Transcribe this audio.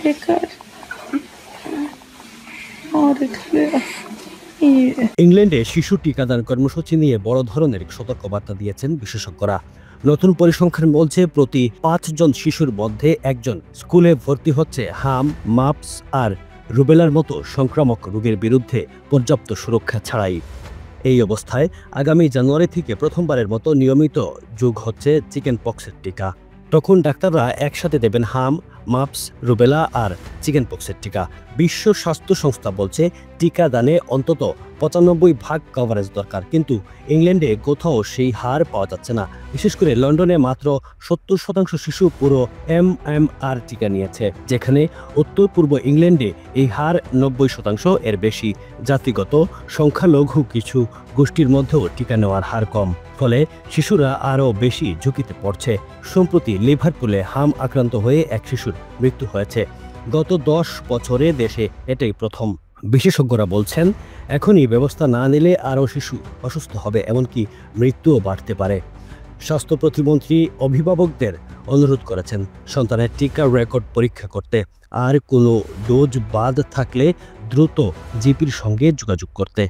বেকার और ইংল্যান্ডে শিশু টিকাদান কর্মসূচি নিয়ে বড় ধরনের সতর্কবার্তা দিয়েছেন বিশেষজ্ঞরা। নতুন পরিসংখ্যান বলছে প্রতি 5 জন শিশুর মধ্যে একজন স্কুলে ভর্তি হচ্ছে হাম, মাপস আর রুবেলার মতো সংক্রামক রোগের বিরুদ্ধে পর্যাপ্ত সুরক্ষা ছাড়াই। এই অবস্থায় আগামী জানুয়ারি থেকে প্রথমবারের মতো নিয়মিত যোগ হচ্ছে চিকেন পক্সের টিকা। তখন ডাক্তাররা একসাথে দেবেন হাম, মাপস, রুবেলা আর চিকেন পক্সের টিকা। বিশ্ব স্বাস্থ্য সংস্থা বলছে টিকা দানে অন্তত 95% কভারেজ দরকার, কিন্তু ইংল্যান্ডে কোথাও সেই হার পাওয়া যাচ্ছে না। বিশেষ করে লন্ডনে মাত্র 70% শিশু পুরো MMR টিকা নিয়েছে, যেখানে উত্তর পূর্ব ইংল্যান্ডে এই হার 90% এর বেশি। জাতিগত সংখ্যালঘু কিছু গোষ্ঠীর মধ্যেও টিকা নেওয়ার হার কম, ফলে শিশুরা আরও বেশি ঝুঁকিতে পড়ছে। সম্প্রতি লিভারপুলে হাম আক্রান্ত হয়ে এক শিশুর মৃত্যু হয়েছে। গত 10 বছরে দেশে এটাই প্রথম। বিশেষজ্ঞরা বলছেন এখনই ব্যবস্থা না নিলে আরও শিশু অসুস্থ হবে, এমনকি মৃত্যুও বাড়তে পারে। স্বাস্থ্য প্রতিমন্ত্রী অভিভাবকদের অনুরোধ করেছেন সন্তানের টিকার রেকর্ড পরীক্ষা করতে, আর কোনো ডোজ বাদ থাকলে দ্রুত জিপির সঙ্গে যোগাযোগ করতে।